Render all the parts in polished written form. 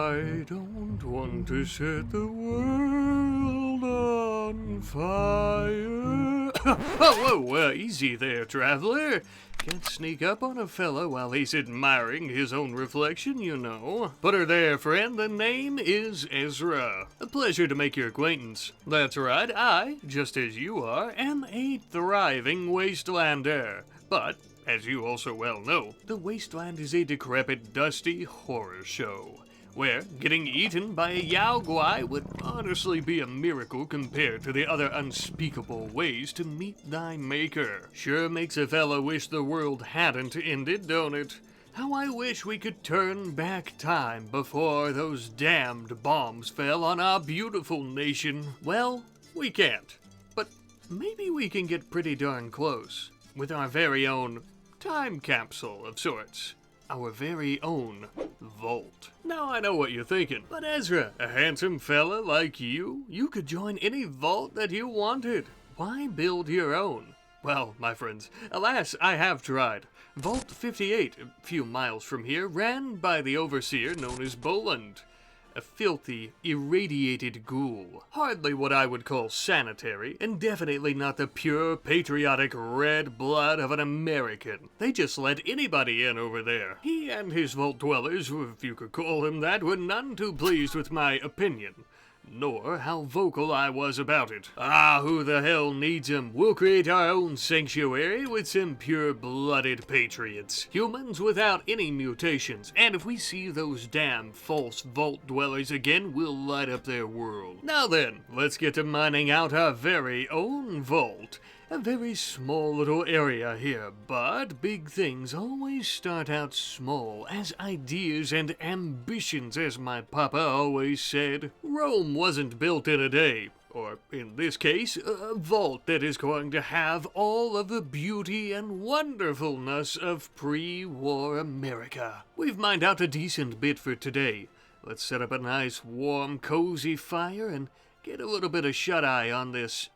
I don't want to set the world on fire. Whoa, easy there, traveler. Can't sneak up on a fella while he's admiring his own reflection, you know. Put her there, friend. The name is Ezra. A pleasure to make your acquaintance. That's right, I, just as you are, am a thriving wastelander. But, as you also well know, the wasteland is a decrepit, dusty horror show, where getting eaten by a Yao Guai would honestly be a miracle compared to the other unspeakable ways to meet thy maker. Sure makes a fella wish the world hadn't ended, don't it? How I wish we could turn back time before those damned bombs fell on our beautiful nation. Well, we can't, but maybe we can get pretty darn close with our very own time capsule of sorts. Our very own vault. Now I know what you're thinking, but Ezra, a handsome fella like you could join any vault that you wanted. Why build your own? Well, my friends, alas, I have tried. Vault 58, a few miles from here, ran by the overseer known as Boland. A filthy, irradiated ghoul. Hardly what I would call sanitary, and definitely not the pure, patriotic red blood of an American. They just let anybody in over there. He and his vault dwellers, if you could call him that, were none too pleased with my opinion, nor how vocal I was about it. Ah, who the hell needs him? We'll create our own sanctuary with some pure-blooded patriots. Humans without any mutations, and if we see those damn false vault dwellers again, we'll light up their world. Now then, let's get to mining out our very own vault. A very small little area here, but big things always start out small, as ideas and ambitions, as my papa always said. Rome wasn't built in a day, or in this case, a vault that is going to have all of the beauty and wonderfulness of pre-war America. We've mined out a decent bit for today. Let's set up a nice, warm, cozy fire and get a little bit of shut-eye on this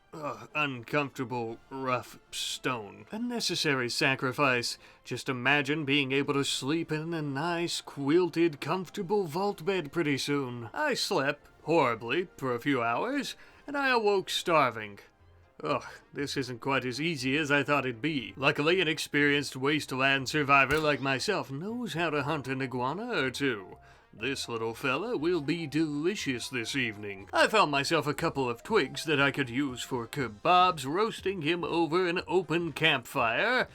uncomfortable, rough stone. A necessary sacrifice. Just imagine being able to sleep in a nice, quilted, comfortable vault bed pretty soon. I slept horribly for a few hours, and I awoke starving. Ugh, this isn't quite as easy as I thought it'd be. Luckily, an experienced wasteland survivor like myself knows how to hunt an iguana or two. This little fella will be delicious this evening. I found myself a couple of twigs that I could use for kebabs, roasting him over an open campfire.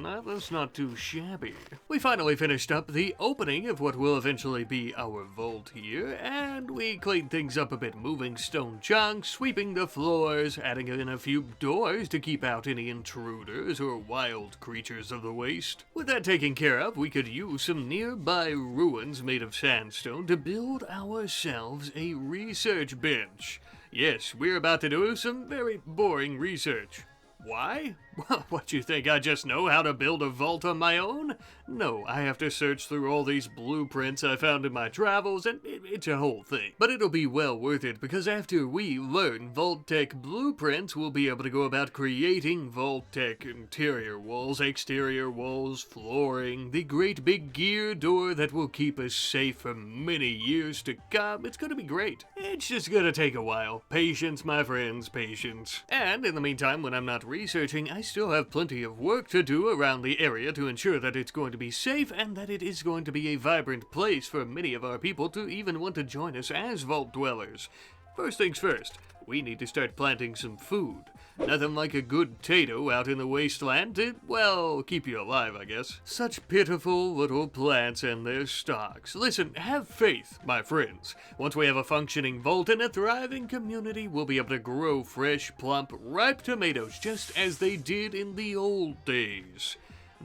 That's not too shabby. We finally finished up the opening of what will eventually be our vault here, and we cleaned things up a bit, moving stone chunks, sweeping the floors, adding in a few doors to keep out any intruders or wild creatures of the waste. With that taken care of, we could use some nearby ruins made of sandstone to build ourselves a research bench. Yes, we're about to do some very boring research. Why? Well, what, you think I just know how to build a vault on my own? No, I have to search through all these blueprints I found in my travels, and it's a whole thing. But it'll be well worth it, because after we learn Vault Tech blueprints, we'll be able to go about creating Vault Tech interior walls, exterior walls, flooring, the great big gear door that will keep us safe for many years to come. It's gonna be great. It's just gonna take a while. Patience, my friends, patience. And in the meantime, when I'm not researching, I still have plenty of work to do around the area to ensure that it's going to be safe and that it is going to be a vibrant place for many of our people to even want to join us as vault dwellers. First things first, we need to start planting some food. Nothing like a good potato out in the wasteland to, well, keep you alive, I guess. Such pitiful little plants and their stalks. Listen, have faith, my friends. Once we have a functioning vault and a thriving community, we'll be able to grow fresh, plump, ripe tomatoes just as they did in the old days.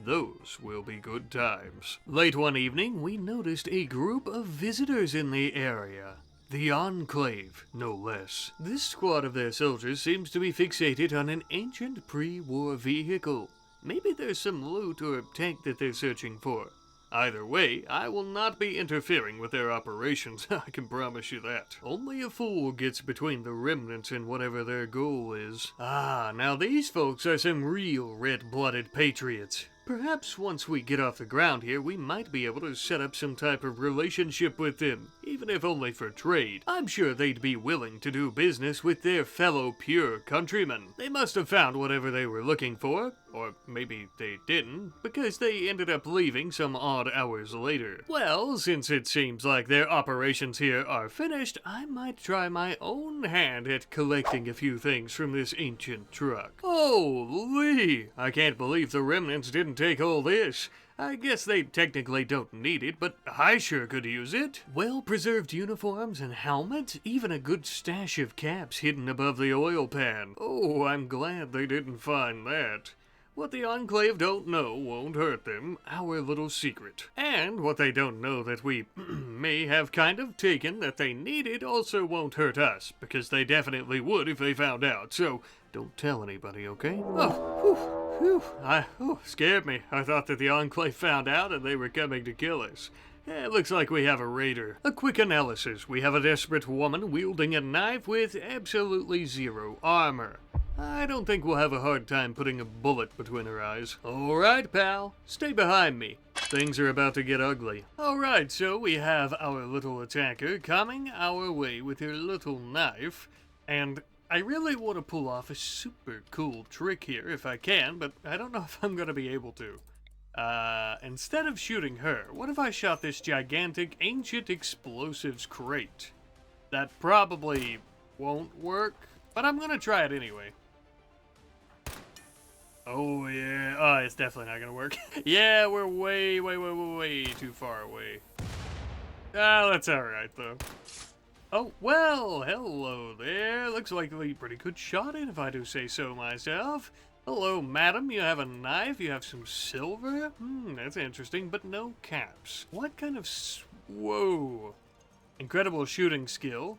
Those will be good times. Late one evening, we noticed a group of visitors in the area. The Enclave, no less. This squad of their soldiers seems to be fixated on an ancient pre-war vehicle. Maybe there's some loot or tank that they're searching for. Either way, I will not be interfering with their operations, I can promise you that. Only a fool gets between the remnants and whatever their goal is. Ah, now these folks are some real red-blooded patriots. Perhaps once we get off the ground here, we might be able to set up some type of relationship with them, even if only for trade. I'm sure they'd be willing to do business with their fellow pure countrymen. They must have found whatever they were looking for, or maybe they didn't, because they ended up leaving some odd hours later. Well, since it seems like their operations here are finished, I might try my own hand at collecting a few things from this ancient truck. Holy! I can't believe the remnants didn't take all this. I guess they technically don't need it, but I sure could use it. Well-preserved uniforms and helmets, even a good stash of caps hidden above the oil pan. Oh, I'm glad they didn't find that. What the Enclave don't know won't hurt them, our little secret. And what they don't know that we may have kind of taken that they needed also won't hurt us, because they definitely would if they found out, so don't tell anybody, okay? Scared me. I thought that the Enclave found out and they were coming to kill us. It looks like we have a raider. A quick analysis. We have a desperate woman wielding a knife with absolutely zero armor. I don't think we'll have a hard time putting a bullet between her eyes. Alright, pal. Stay behind me. Things are about to get ugly. Alright, so we have our little attacker coming our way with her little knife, and I really want to pull off a super cool trick here if I can, but I don't know if I'm going to be able to. Instead of shooting her, what if I shot this gigantic ancient explosives crate? That probably won't work, but I'm going to try it anyway. Oh yeah, oh, it's definitely not gonna work. Yeah, we're way too far away. Ah, that's alright though. Oh, well, hello there. Looks like a pretty good shot in, if I do say so myself. Hello, madam, you have a knife, you have some silver? That's interesting, but no caps. What kind of whoa. Incredible shooting skill.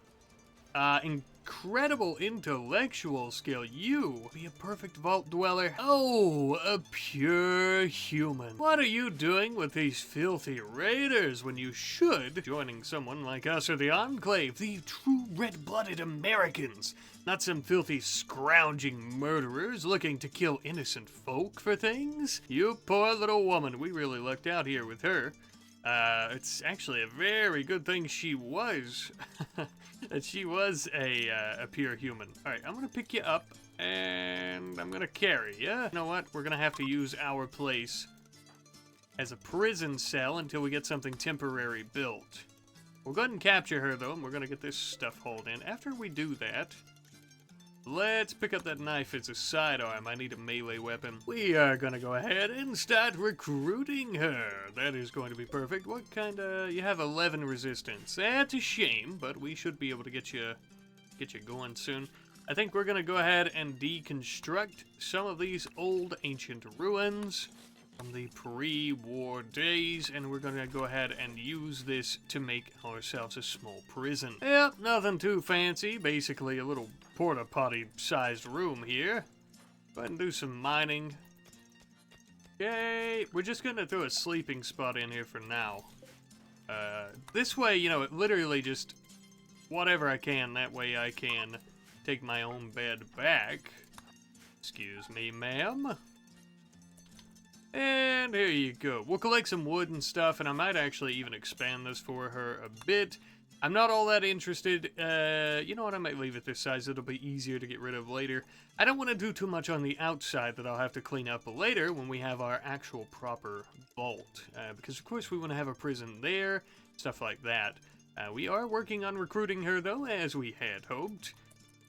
Incredible intellectual skill. You be a perfect vault dweller. Oh, a pure human. What are you doing with these filthy raiders when you should joining someone like us or the Enclave, the true red-blooded Americans, not some filthy scrounging murderers looking to kill innocent folk for things? You poor little woman, we really lucked out here with her. It's actually a very good thing she was, that she was a pure human. Alright, I'm gonna pick you up, and I'm gonna carry you. You know what? We're gonna have to use our place as a prison cell until we get something temporary built. We'll go ahead and capture her, though, and we're gonna get this stuff hauled in. After we do that, let's pick up that knife as a sidearm. I need a melee weapon. We are gonna go ahead and start recruiting her. That is going to be perfect. What kind of... You have 11 resistance. That's a shame, but we should be able to get you going soon. I think we're gonna go ahead and deconstruct some of these old ancient ruins from the pre-war days, and we're gonna go ahead and use this to make ourselves a small prison. Yep, nothing too fancy. Basically a little porta potty sized room here. Go ahead and do some mining. Okay, we're just gonna throw a sleeping spot in here for now. This way, you know, it literally just whatever I can, that way I can take my own bed back. Excuse me, ma'am. And here you go. We'll collect some wood and stuff, and I might actually even expand this for her a bit. I'm not all that interested. You know what? I might leave it this size. It'll be easier to get rid of later. I don't want to do too much on the outside that I'll have to clean up later when we have our actual proper vault. Because, of course, we want to have a prison there, stuff like that. We are working on recruiting her, though, as we had hoped.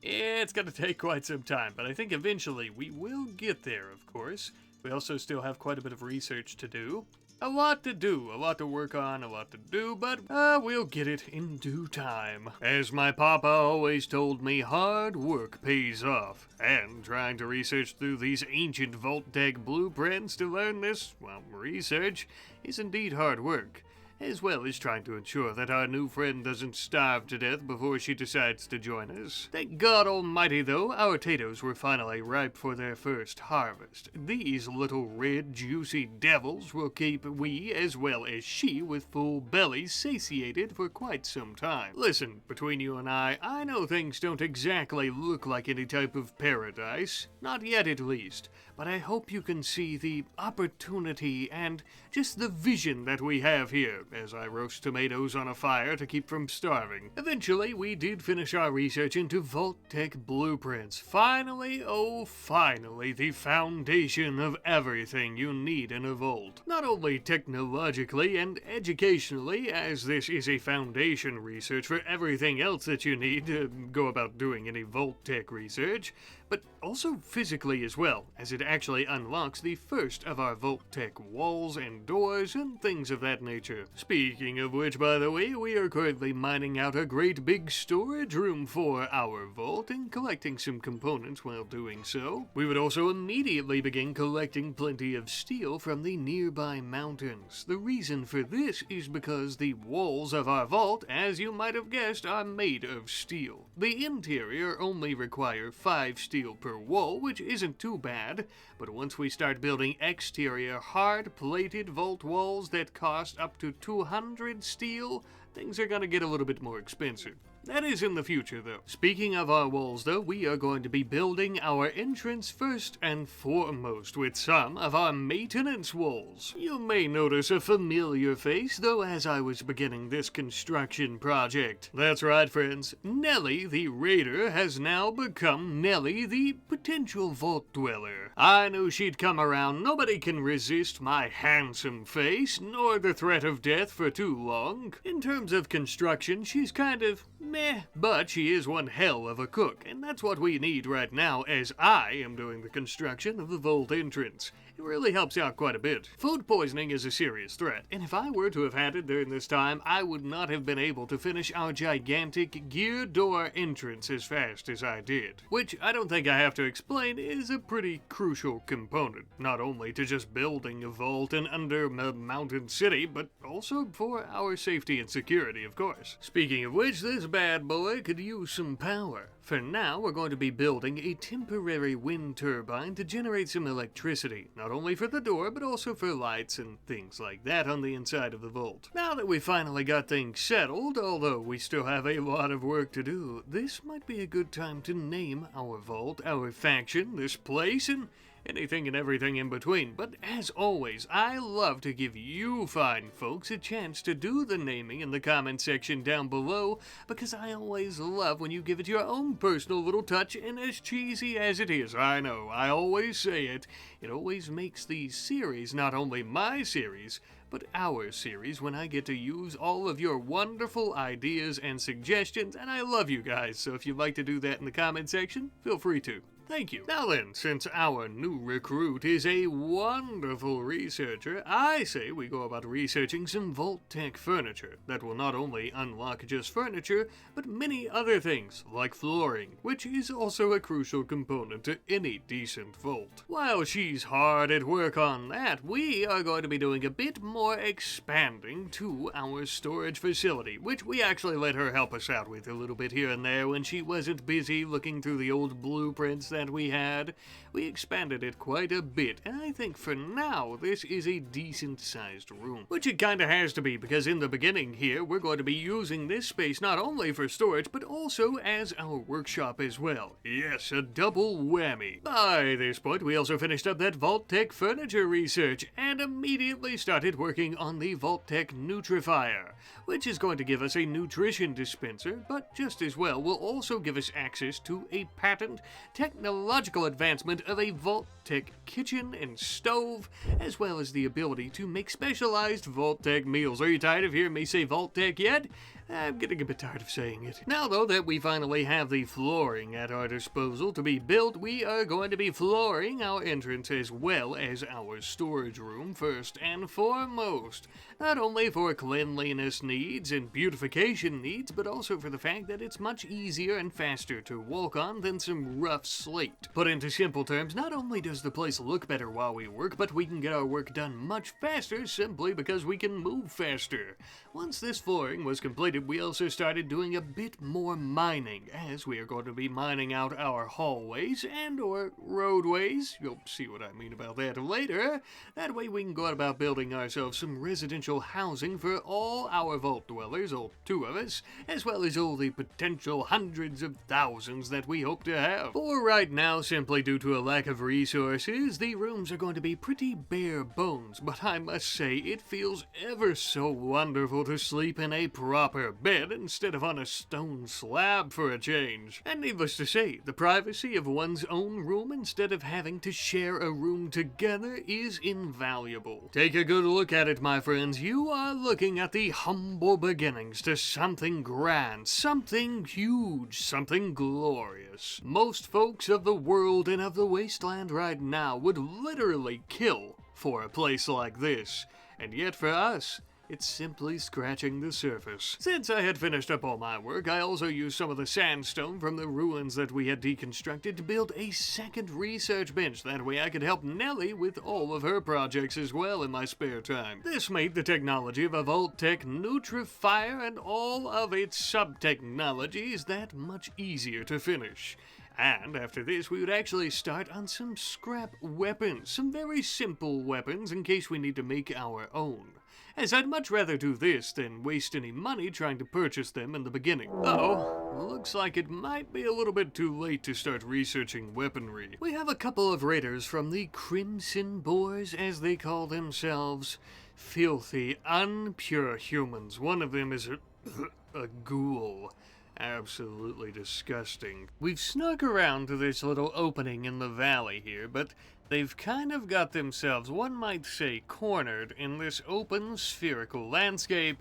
It's going to take quite some time, but I think eventually we will get there, of course. We also still have quite a bit of research to do. A lot to do, a lot to work on, a lot to do, but we'll get it in due time. As my papa always told me, hard work pays off. And trying to research through these ancient vault deck blueprints to learn this, well, research, is indeed hard work. as well as trying to ensure that our new friend doesn't starve to death before she decides to join us. Thank God Almighty, though, our potatoes were finally ripe for their first harvest. These little red, juicy devils will keep we, as well as she, with full bellies satiated for quite some time. Listen, between you and I know things don't exactly look like any type of paradise. Not yet, at least. But I hope you can see the opportunity and just the vision that we have here as I roast tomatoes on a fire to keep from starving. Eventually, we did finish our research into Vault-Tec blueprints. Finally, oh finally, the foundation of everything you need in a vault. Not only technologically and educationally, as this is a foundation research for everything else that you need to go about doing any Vault-Tec research, but also physically as well, as it actually unlocks the first of our Vault-Tec walls and doors and things of that nature. Speaking of which, by the way, we are currently mining out a great big storage room for our vault and collecting some components while doing so. We would also immediately begin collecting plenty of steel from the nearby mountains. The reason for this is because the walls of our vault, as you might have guessed, are made of steel. The interior only require 5 steel per wall, which isn't too bad, but once we start building exterior hard-plated vault walls that cost up to 200 steel, things are gonna get a little bit more expensive. That is in the future, though. Speaking of our walls, though, we are going to be building our entrance first and foremost with some of our maintenance walls. You may notice a familiar face, though, as I was beginning this construction project. That's right, friends. Nelly, the raider, has now become Nelly, the potential vault dweller. I knew she'd come around. Nobody can resist my handsome face, nor the threat of death for too long. In terms of construction, she's kind of meh, but she is one hell of a cook, and that's what we need right now as I am doing the construction of the vault entrance. It really helps out quite a bit. Food poisoning is a serious threat, and if I were to have had it during this time, I would not have been able to finish our gigantic gear door entrance as fast as I did. Which I don't think I have to explain is a pretty crucial component, not only to just building a vault in under a mountain city, but also for our safety and security, of course. Speaking of which, this bad boy could use some power. For now, we're going to be building a temporary wind turbine to generate some electricity, not only for the door, but also for lights and things like that on the inside of the vault. Now that we finally got things settled, although we still have a lot of work to do, this might be a good time to name our vault, our faction, this place, and anything and everything in between. But as always, I love to give you fine folks a chance to do the naming in the comment section down below, because I always love when you give it your own personal little touch, and as cheesy as it is, I know, I always say it, it always makes the series not only my series, but our series when I get to use all of your wonderful ideas and suggestions, and I love you guys, so if you'd like to do that in the comment section, feel free to. Thank you. Now then, since our new recruit is a wonderful researcher, I say we go about researching some Vault-Tec furniture that will not only unlock just furniture, but many other things, like flooring, which is also a crucial component to any decent vault. While she's hard at work on that, we are going to be doing a bit more expanding to our storage facility, which we actually let her help us out with a little bit here and there when she wasn't busy looking through the old blueprints that we had. We expanded it quite a bit, and I think for now this is a decent sized room, which it kinda has to be, because in the beginning here we're going to be using this space not only for storage but also as our workshop as well. Yes, a double whammy. By this point we also finished up that Vault-Tec furniture research and immediately started working on the Vault-Tec Nutrifier, which is going to give us a nutrition dispenser, but just as well will also give us access to a patent technological advancement of a Vault-Tec kitchen and stove, as well as the ability to make specialized Vault-Tec meals. Are you tired of hearing me say Vault-Tec yet? I'm getting a bit tired of saying it. Now though that we finally have the flooring at our disposal to be built, we are going to be flooring our entrance as well as our storage room first and foremost. Not only for cleanliness needs and beautification needs, but also for the fact that it's much easier and faster to walk on than some rough slate complete. Put into simple terms, not only does the place look better while we work, but we can get our work done much faster simply because we can move faster. Once this flooring was completed, we also started doing a bit more mining, as we are going to be mining out our hallways and or roadways. You'll see what I mean about that later. That way we can go about building ourselves some residential housing for all our vault dwellers, all 2 of us, as well as all the potential hundreds of thousands that we hope to have. For right now, simply due to a lack of resources, the rooms are going to be pretty bare bones, but I must say it feels ever so wonderful to sleep in a proper bed instead of on a stone slab for a change. And needless to say, the privacy of one's own room instead of having to share a room together is invaluable. Take a good look at it, my friends. You are looking at the humble beginnings to something grand, something huge, something glorious. Most folks of the world and of the wasteland right now would literally kill for a place like this, and yet for us, it's simply scratching the surface. Since I had finished up all my work, I also used some of the sandstone from the ruins that we had deconstructed to build a second research bench. That way I could help Nellie with all of her projects as well in my spare time. This made the technology of a Vault-Tec Nutrifier and all of its sub-technologies that much easier to finish. And after this, we would actually start on some scrap weapons, some very simple weapons in case we need to make our own. As I'd much rather do this than waste any money trying to purchase them in the beginning. Though, looks like it might be a little bit too late to start researching weaponry. We have a couple of raiders from the Crimson Boars, as they call themselves. Filthy, unpure humans. One of them is a ghoul. Absolutely disgusting. We've snuck around to this little opening in the valley here, but they've kind of got themselves, one might say, cornered in this open spherical landscape,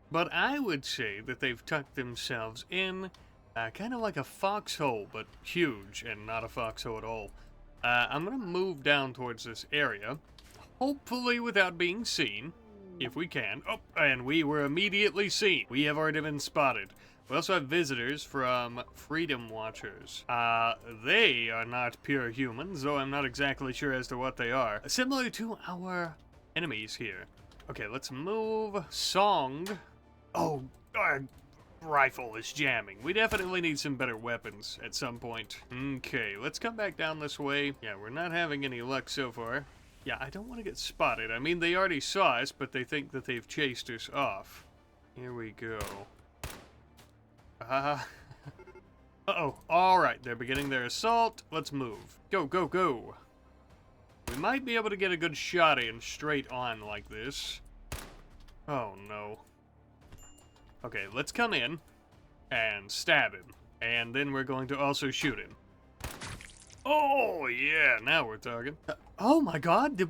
but I would say that they've tucked themselves in kind of like a foxhole, but huge and not a foxhole at all. I'm gonna move down towards this area, hopefully without being seen, if we can. Oh, and we were immediately seen. We have already been spotted. We also have visitors from Freedom Watchers. They are not pure humans, though I'm not exactly sure as to what they are. Similar to our enemies here. Okay, let's move. Song. Oh, our rifle is jamming. We definitely need some better weapons at some point. Okay, let's come back down this way. Yeah, we're not having any luck so far. Yeah, I don't want to get spotted. I mean, they already saw us, but they think that they've chased us off. Here we go. Uh-oh. Alright, they're beginning their assault. Let's move. Go, go, go. We might be able to get a good shot in straight on like this. Oh, no. Okay, let's come in and stab him. And then we're going to also shoot him. Oh, yeah, now we're talking. Oh my god,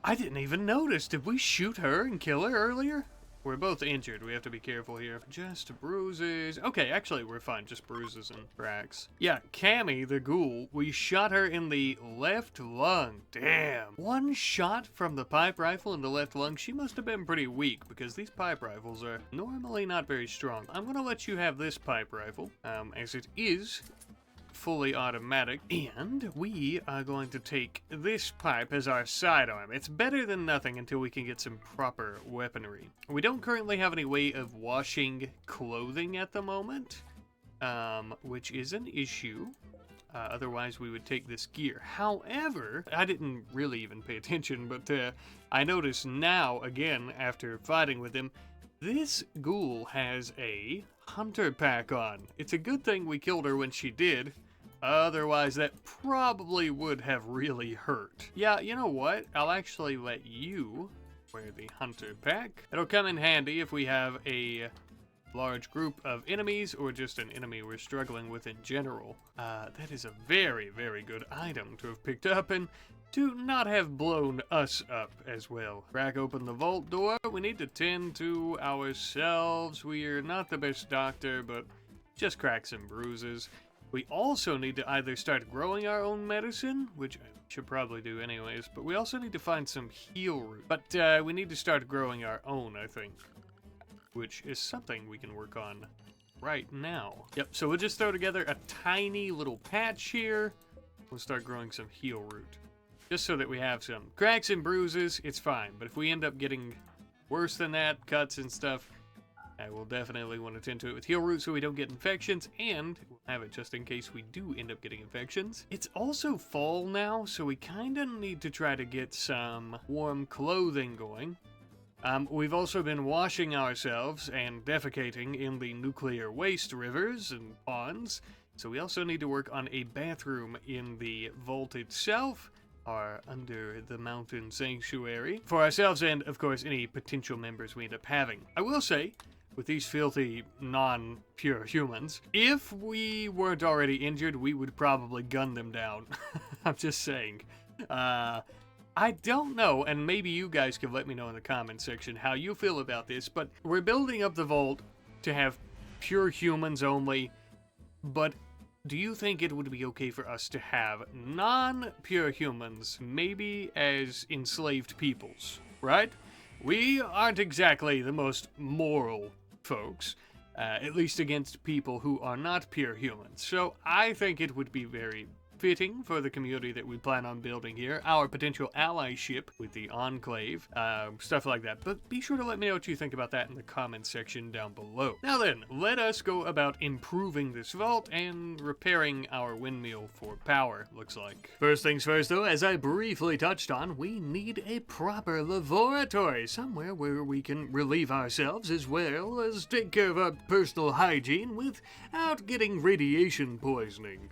I didn't even notice. Did we shoot her and kill her earlier? We're both injured. We have to be careful here. Just bruises. Okay, actually, we're fine. Just bruises and cracks. Yeah, Cammy, the ghoul, we shot her in the left lung. Damn. One shot from the pipe rifle in the left lung. She must have been pretty weak because these pipe rifles are normally not very strong. I'm going to let you have this pipe rifle, as it is fully automatic, and we are going to take this pipe as our sidearm. It's better than nothing until we can get some proper weaponry. We don't currently have any way of washing clothing at the moment, which is an issue. Otherwise, we would take this gear. However, I didn't really even pay attention, but I notice now, again, after fighting with him, this ghoul has a hunter pack on. It's a good thing we killed her when she did. Otherwise, that probably would have really hurt. Yeah, you know what? I'll actually let you wear the hunter pack. It'll come in handy if we have a large group of enemies or just an enemy we're struggling with in general. That is a very, very good item to have picked up and to not have blown us up as well. Crack open the vault door. We need to tend to ourselves. We're not the best doctor, but just cracks and bruises. We also need to either start growing our own medicine, which I should probably do anyways, but we also need to find some heal root. But we need to start growing our own, I think, which is something we can work on right now. Yep, so we'll just throw together a tiny little patch here. We'll start growing some heel root. Just so that we have some cracks and bruises, it's fine. But if we end up getting worse than that, cuts and stuff, I will definitely want to tend to it with heel root so we don't get infections, and we'll have it just in case we do end up getting infections. It's also fall now, so we kind of need to try to get some warm clothing going. We've also been washing ourselves and defecating in the nuclear waste rivers and ponds, so we also need to work on a bathroom in the vault itself, or under the mountain sanctuary, for ourselves and, of course, any potential members we end up having. I will say, with these filthy, non-pure humans, if we weren't already injured, we would probably gun them down. I'm just saying. I don't know, and maybe you guys can let me know in the comments section how you feel about this, but we're building up the vault to have pure humans only, but do you think it would be okay for us to have non-pure humans, maybe as enslaved peoples, right? We aren't exactly the most moral folks, at least against people who are not pure humans. So I think it would be very fitting for the community that we plan on building here, our potential allyship with the Enclave, stuff like that. But be sure to let me know what you think about that in the comments section down below. Now then, let us go about improving this vault and repairing our windmill for power, looks like. First things first though, as I briefly touched on, we need a proper laboratory, somewhere where we can relieve ourselves as well as take care of our personal hygiene without getting radiation poisoning.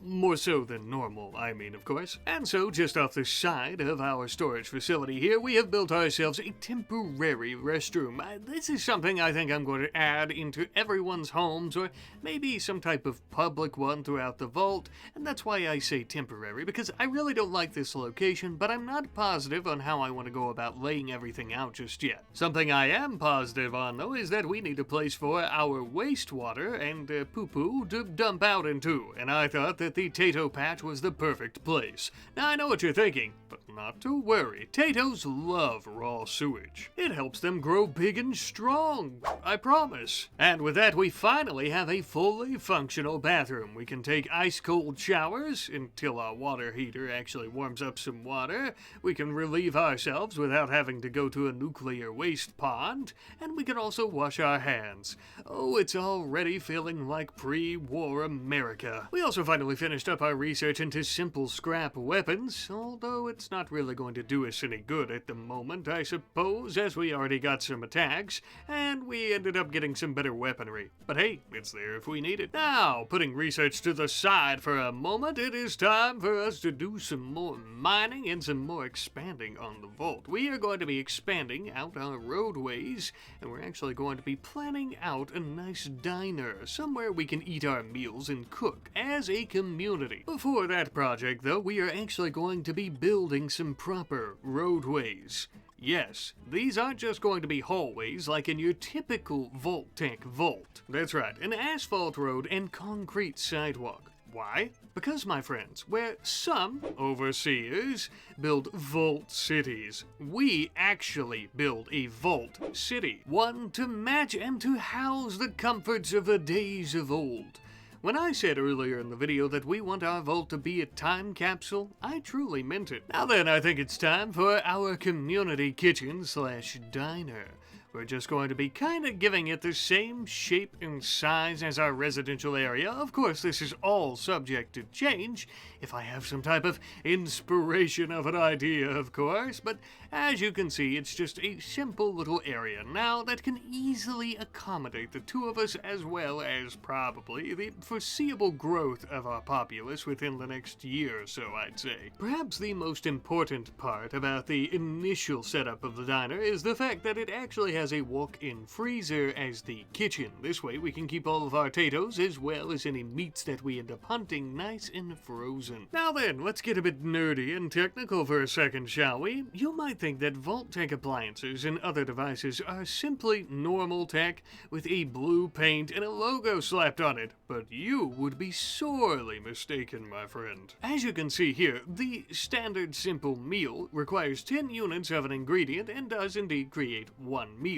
More so than normal, I mean, of course. And so, just off the side of our storage facility here, we have built ourselves a temporary restroom. This is something I think I'm going to add into everyone's homes, or maybe some type of public one throughout the vault, and that's why I say temporary, because I really don't like this location, but I'm not positive on how I want to go about laying everything out just yet. Something I am positive on, though, is that we need a place for our wastewater and poo-poo to dump out into, and I thought that the Tato patch was the perfect place. Now I know what you're thinking, but not to worry. Tatos love raw sewage. It helps them grow big and strong, I promise. And with that, we finally have a fully functional bathroom. We can take ice-cold showers until our water heater actually warms up some water. We can relieve ourselves without having to go to a nuclear waste pond. And we can also wash our hands. Oh, it's already feeling like pre-war America. We also finally finished up our research into simple scrap weapons, although it's not really going to do us any good at the moment, I suppose, as we already got some attacks, and we ended up getting some better weaponry. But hey, it's there if we need it. Now, putting research to the side for a moment, it is time for us to do some more mining and some more expanding on the vault. We are going to be expanding out our roadways, and we're actually going to be planning out a nice diner, somewhere we can eat our meals and cook as a community. Before that project, though, we are actually going to be building some proper roadways. Yes, these aren't just going to be hallways like in your typical Vault-Tech vault. That's right, an asphalt road and concrete sidewalk. Why? Because, my friends, where some overseers build vault cities, we actually build a vault city. One to match and to house the comforts of the days of old. When I said earlier in the video that we want our vault to be a time capsule, I truly meant it. Now then, I think it's time for our community kitchen slash diner. We're just going to be kind of giving it the same shape and size as our residential area. Of course, this is all subject to change, if I have some type of inspiration of an idea, of course. But as you can see, it's just a simple little area now that can easily accommodate the two of us, as well as probably the foreseeable growth of our populace within the next year or so, I'd say. Perhaps the most important part about the initial setup of the diner is the fact that it actually has a walk-in freezer as the kitchen. This way we can keep all of our potatoes as well as any meats that we end up hunting nice and frozen. Now then, let's get a bit nerdy and technical for a second, shall we? You might think that Vault-Tech appliances and other devices are simply normal tech with a blue paint and a logo slapped on it, but you would be sorely mistaken, my friend. As you can see here, the standard simple meal requires 10 units of an ingredient and does indeed create one meal.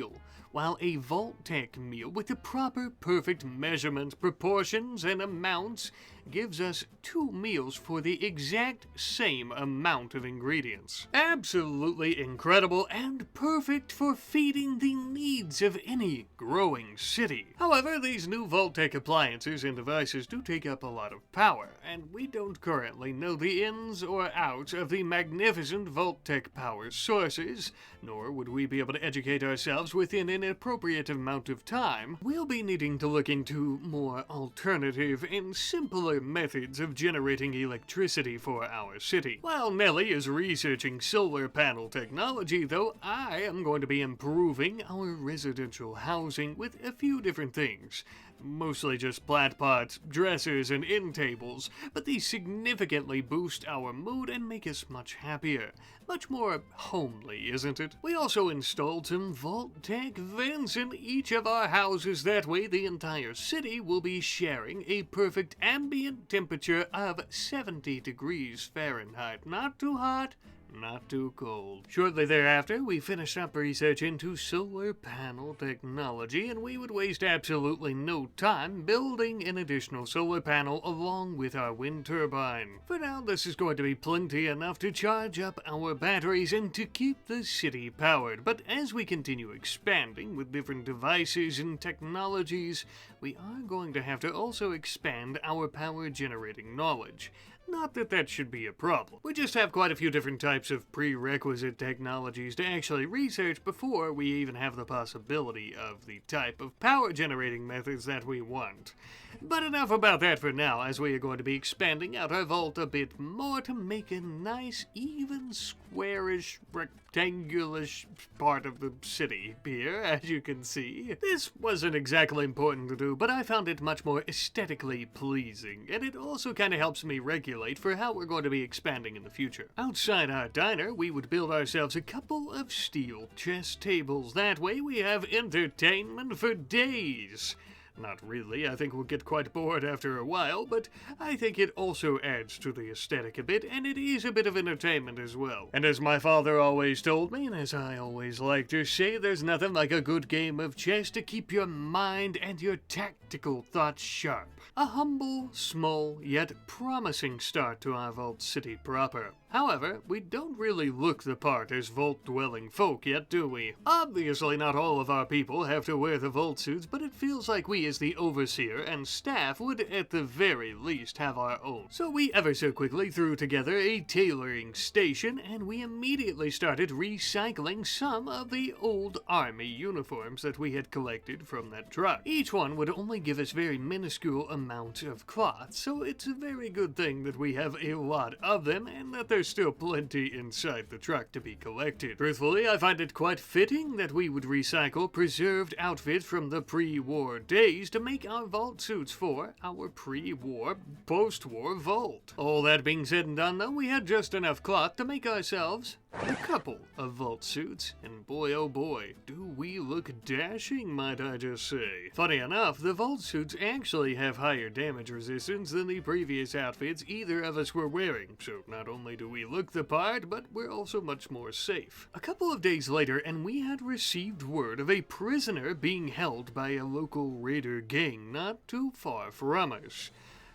while a Vault-Tec meal with the proper perfect measurements, proportions, and amounts gives us 2 meals for the exact same amount of ingredients. Absolutely incredible and perfect for feeding the needs of any growing city. However, these new Vault-Tec appliances and devices do take up a lot of power, and we don't currently know the ins or outs of the magnificent Vault-Tec power sources, nor would we be able to educate ourselves within an appropriate amount of time. We'll be needing to look into more alternative and simpler methods of generating electricity for our city. While Nellie is researching solar panel technology, though, I am going to be improving our residential housing with a few different things. Mostly just plant pots, dressers, and end tables, but these significantly boost our mood and make us much happier. Much more homely, isn't it? We also installed some Vault-Tec vents in each of our houses. That way the entire city will be sharing a perfect ambient temperature of 70 degrees Fahrenheit. Not too hot, not too cold. Shortly thereafter, we finished up research into solar panel technology, and we would waste absolutely no time building an additional solar panel along with our wind turbine. For now, this is going to be plenty enough to charge up our batteries and to keep the city powered. But as we continue expanding with different devices and technologies, we are going to have to also expand our power generating knowledge. Not that that should be a problem. We just have quite a few different types of prerequisite technologies to actually research before we even have the possibility of the type of power generating methods that we want. But enough about that for now, as we are going to be expanding out our vault a bit more to make a nice, even, squarish, rectangular-ish part of the city here, as you can see. This wasn't exactly important to do, but I found it much more aesthetically pleasing, and it also kind of helps me regulate for how we're going to be expanding in the future. Outside our diner, we would build ourselves a couple of steel chess tables. That way we have entertainment for days. Not really, I think we'll get quite bored after a while, but I think it also adds to the aesthetic a bit, and it is a bit of entertainment as well. And as my father always told me, and as I always like to say, there's nothing like a good game of chess to keep your mind and your tactical thoughts sharp. A humble, small, yet promising start to our Vault City proper. However, we don't really look the part as vault-dwelling folk yet, do we? Obviously not all of our people have to wear the vault suits, but it feels like we as the overseer and staff would at the very least have our own. So we ever so quickly threw together a tailoring station, and we immediately started recycling some of the old army uniforms that we had collected from that truck. Each one would only give us very minuscule amounts of cloth, so it's a very good thing that we have a lot of them and that there's still plenty inside the truck to be collected. Truthfully, I find it quite fitting that we would recycle preserved outfits from the pre-war days to make our vault suits for our pre-war, post-war vault. All that being said and done though, we had just enough cloth to make ourselves a couple of vault suits, and boy oh boy, do we look dashing, might I just say. Funny enough, the vault suits actually have higher damage resistance than the previous outfits either of us were wearing, so not only do we look the part, but we're also much more safe. A couple of days later, and we had received word of a prisoner being held by a local raider gang not too far from us.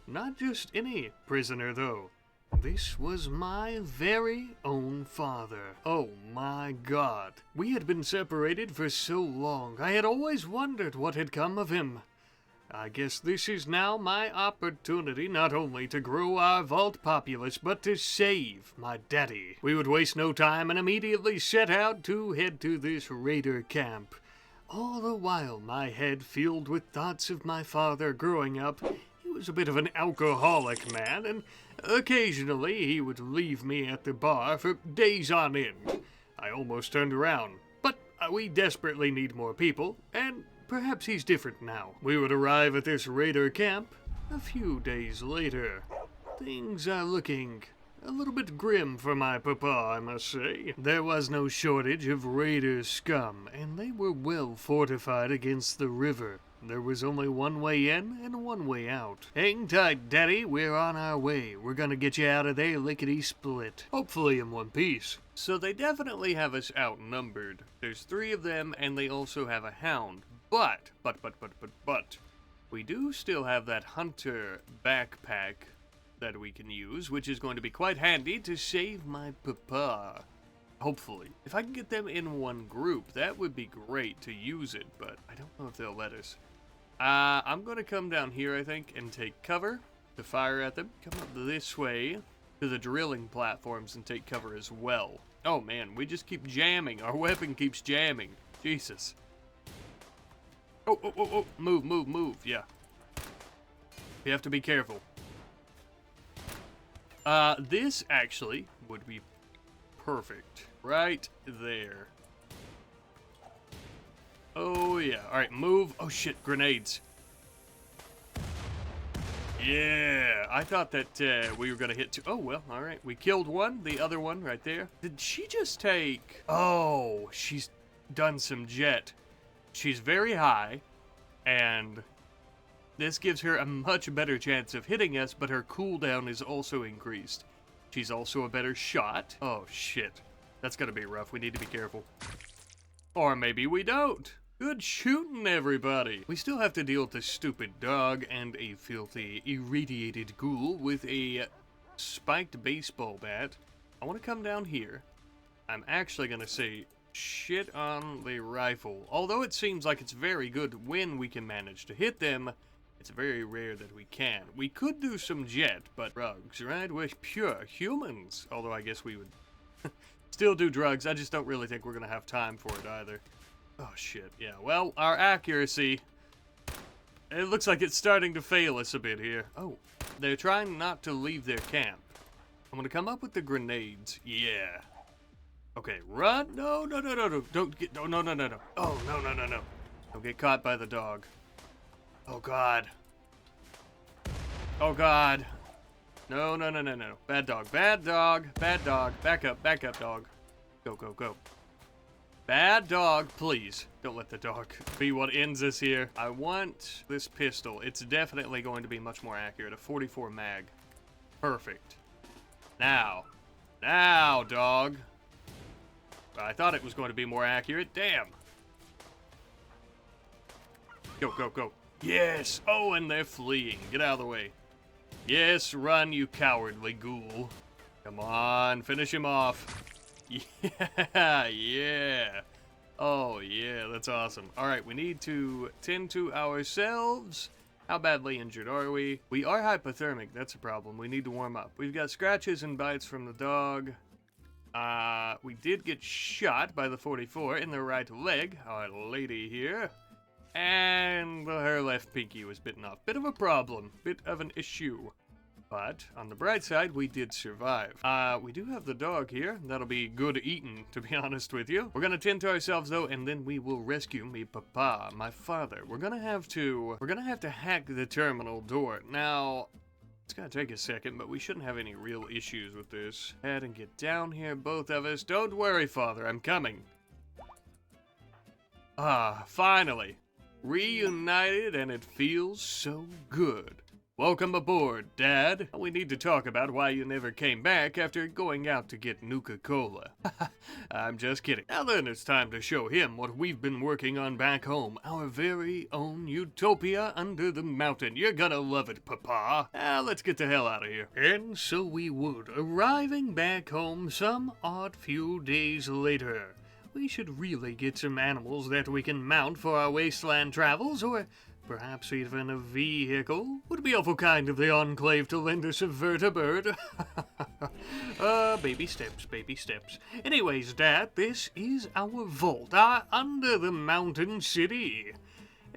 Not just any prisoner though. This was my very own father. Oh my God. We had been separated for so long. I had always wondered what had come of him. I guess this is now my opportunity not only to grow our vault populace, but to save my daddy. We would waste no time and immediately set out to head to this raider camp. All the while my head filled with thoughts of my father growing up. He was a bit of an alcoholic man, and occasionally he would leave me at the bar for days on end. I almost turned around, but we desperately need more people, and perhaps he's different now. We would arrive at this raider camp a few days later. Things are looking a little bit grim for my papa, I must say. There was no shortage of raider scum, and they were well fortified against the river. There was only one way in and one way out. Hang tight, Daddy. We're on our way. We're gonna get you out of there lickety-split. Hopefully in one piece. So they definitely have us outnumbered. There's 3 of them, and they also have a hound. But, we do still have that hunter backpack that we can use, which is going to be quite handy to save my papa. Hopefully. If I can get them in one group, that would be great to use it, but I don't know if they'll let us. I'm going to come down here, I think, and take cover to fire at them. Come up this way to the drilling platforms and take cover as well. Oh man, we just keep jamming. Our weapon keeps jamming. Jesus. Oh, move, yeah. We have to be careful. This actually would be perfect. Right there. Oh, yeah. Alright, move. Oh, shit. Grenades. Yeah. I thought that we were going to hit 2. Oh, well. Alright. We killed one. The other one right there. Did she just take... Oh, she's done some jet. She's very high. And this gives her a much better chance of hitting us, but her cooldown is also increased. She's also a better shot. Oh, shit. That's gonna be rough. We need to be careful. Or maybe we don't. Good shooting, everybody. We still have to deal with this stupid dog and a filthy, irradiated ghoul with a spiked baseball bat. I want to come down here. I'm actually gonna say shit on the rifle. Although it seems like it's very good when we can manage to hit them, it's very rare that we can. We could do some jet, but drugs, right? We're pure humans. Although I guess we would still do drugs. I just don't really think we're going to have time for it either. Oh, shit. Yeah, well, our accuracy, it looks like it's starting to fail us a bit here. Oh, they're trying not to leave their camp. I'm going to come up with the grenades. Yeah. Okay, run. No. Don't get, no. Oh, no. Don't get caught by the dog. Oh, God. Oh, God. No. Bad dog. Back up, dog. Go. Bad dog, please. Don't let the dog be what ends us here. I want this pistol. It's definitely going to be much more accurate. A 44 mag. Perfect. Now, dog. I thought it was going to be more accurate. Damn. Go. Yes! Oh, and they're fleeing. Get out of the way. Yes, run, you cowardly ghoul. Come on, finish him off. Yeah. Oh, yeah, that's awesome. All right, we need to tend to ourselves. How badly injured are we? We are hypothermic. That's a problem. We need to warm up. We've got scratches and bites from the dog. We did get shot by the 44 in the right leg. Our lady here. And her left pinky was bitten off. Bit of a problem. Bit of an issue. But, on the bright side, we did survive. We do have the dog here. That'll be good eating, to be honest with you. We're gonna tend to ourselves, though, and then we will rescue me papa, my father. We're gonna have to hack the terminal door. Now, it's gonna take a second, but we shouldn't have any real issues with this. Head and get down here, both of us. Don't worry, father, I'm coming. Finally. Reunited, and it feels so good. Welcome aboard, Dad. We need to talk about why you never came back after going out to get Nuka-Cola. I'm just kidding. Now then, it's time to show him what we've been working on back home. Our very own utopia under the mountain. You're gonna love it, Papa. Let's get the hell out of here. And so we would, arriving back home some odd few days later. We should really get some animals that we can mount for our wasteland travels, or perhaps even a vehicle. Would be awful kind of the Enclave to lend us a vertibird. Baby steps. Anyways, Dad, this is our vault, our under-the-mountain city.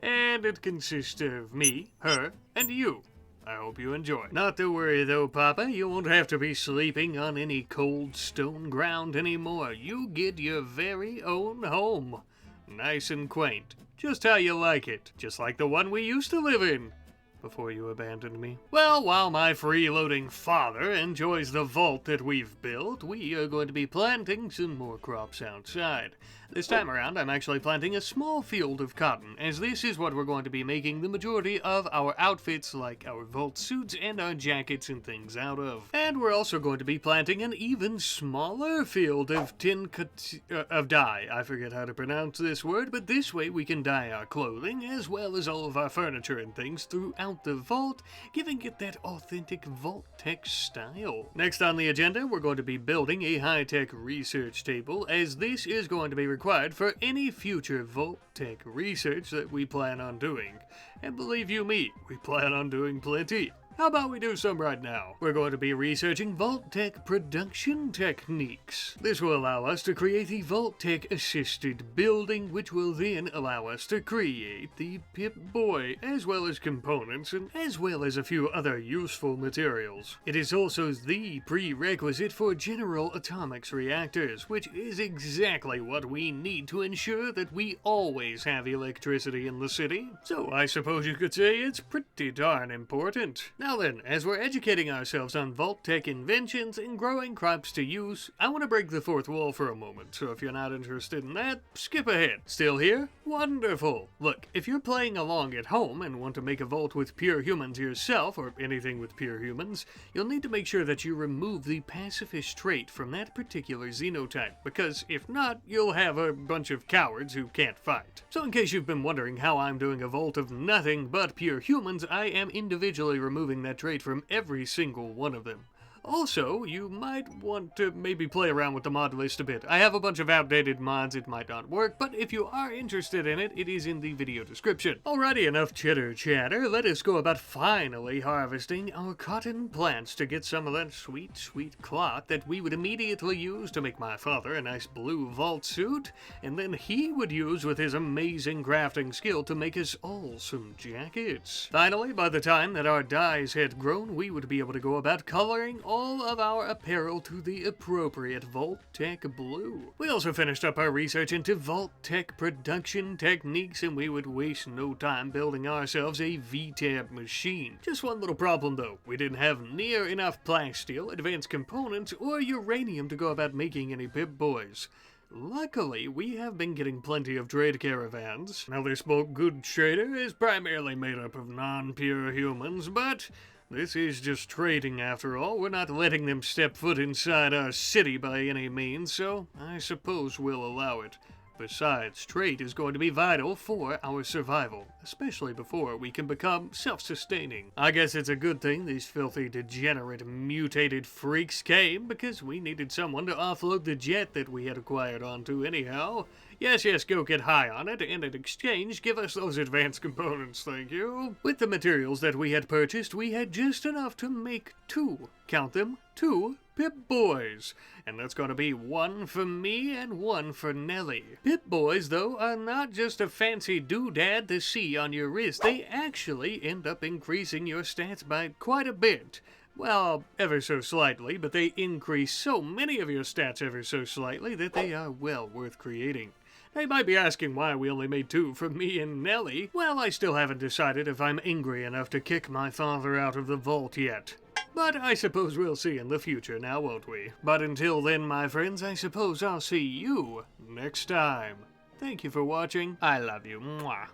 And it consists of me, her, and you. I hope you enjoy. Not to worry though, Papa, you won't have to be sleeping on any cold stone ground anymore. You get your very own home. Nice and quaint. Just how you like it. Just like the one we used to live in before you abandoned me. Well, while my freeloading father enjoys the vault that we've built, we are going to be planting some more crops outside. This time around, I'm actually planting a small field of cotton, as this is what we're going to be making the majority of our outfits, like our vault suits and our jackets and things out of. And we're also going to be planting an even smaller field of dye. I forget how to pronounce this word, but this way we can dye our clothing, as well as all of our furniture and things throughout the vault, giving it that authentic Vault-Tec style. Next on the agenda, we're going to be building a high-tech research table, as this is going to be required for any future Vault-Tec research that we plan on doing. And believe you me, we plan on doing plenty. How about we do some right now? We're going to be researching Vault-Tec production techniques. This will allow us to create the Vault-Tec assisted building, which will then allow us to create the Pip-Boy, as well as components, and as well as a few other useful materials. It is also the prerequisite for General Atomics reactors, which is exactly what we need to ensure that we always have electricity in the city. So I suppose you could say it's pretty darn important. Now then, as we're educating ourselves on Vault-Tec inventions and growing crops to use, I want to break the fourth wall for a moment, so if you're not interested in that, skip ahead. Still here? Wonderful! Look, if you're playing along at home and want to make a vault with pure humans yourself, or anything with pure humans, you'll need to make sure that you remove the pacifist trait from that particular xenotype, because if not, you'll have a bunch of cowards who can't fight. So in case you've been wondering how I'm doing a vault of nothing but pure humans, I am individually removing that trait from every single one of them. Also, you might want to maybe play around with the mod list a bit. I have a bunch of outdated mods, it might not work, but if you are interested in it, it is in the video description. Alrighty, enough chitter chatter, let us go about finally harvesting our cotton plants to get some of that sweet, sweet cloth that we would immediately use to make my father a nice blue vault suit, and then he would use with his amazing crafting skill to make us all some jackets. Finally, by the time that our dyes had grown, we would be able to go about coloring all of our apparel to the appropriate Vault-Tec blue. We also finished up our research into Vault-Tec production techniques, and we would waste no time building ourselves a VTAB machine. Just one little problem though, we didn't have near enough plasteel, advanced components, or uranium to go about making any Pip-Boys. Luckily, we have been getting plenty of trade caravans. Now this bulk goods trader is primarily made up of non-pure humans, but this is just trading after all. We're not letting them step foot inside our city by any means, so I suppose we'll allow it. Besides, trade is going to be vital for our survival, especially before we can become self-sustaining. I guess it's a good thing these filthy, degenerate, mutated freaks came, because we needed someone to offload the jet that we had acquired onto anyhow. Yes, go get high on it, and in exchange, give us those advanced components, thank you. With the materials that we had purchased, we had just enough to make two, count them, two Pip-Boys, and that's going to be one for me and one for Nelly. Pip-Boys, though, are not just a fancy doodad to see on your wrist. They actually end up increasing your stats by quite a bit. Well, ever so slightly, but they increase so many of your stats ever so slightly that they are well worth creating. Now you might be asking why we only made two for me and Nelly. Well, I still haven't decided if I'm angry enough to kick my father out of the vault yet. But I suppose we'll see in the future now, won't we? But until then, my friends, I suppose I'll see you next time. Thank you for watching. I love you. Mwah.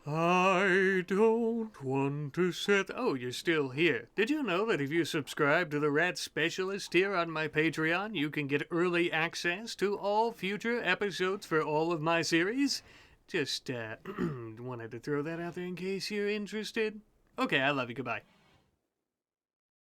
I don't want to set... Oh, you're still here. Did you know that if you subscribe to the Rat Specialist here on my Patreon, you can get early access to all future episodes for all of my series? Just, wanted to throw that out there in case you're interested. Okay, I love you. Goodbye.